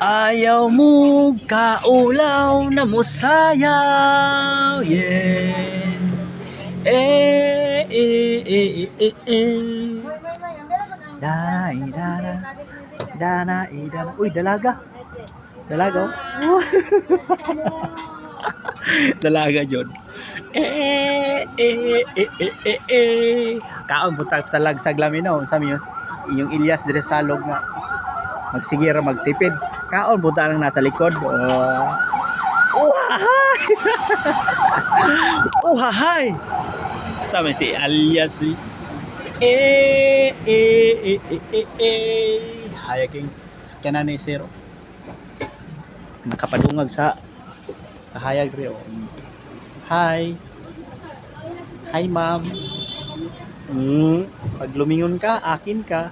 Ayaw mo kaulaw na musayaw, yeah. Dai dana dana idana. Uy, dalaga. Dalaga. Oh. Dalaga jud. Kaon butang talag sa glamino sa yung Ilyas dire salog nga magsigira magtipid. Kaon buta lang nasa likod. Uhahay! Uhahay! Sabi si Alias. Hayaking sakyanan ni Zero. Nakapadungag sa kahayag rio. Hi. Hi, ma'am. Pag lumingon ka, akin ka.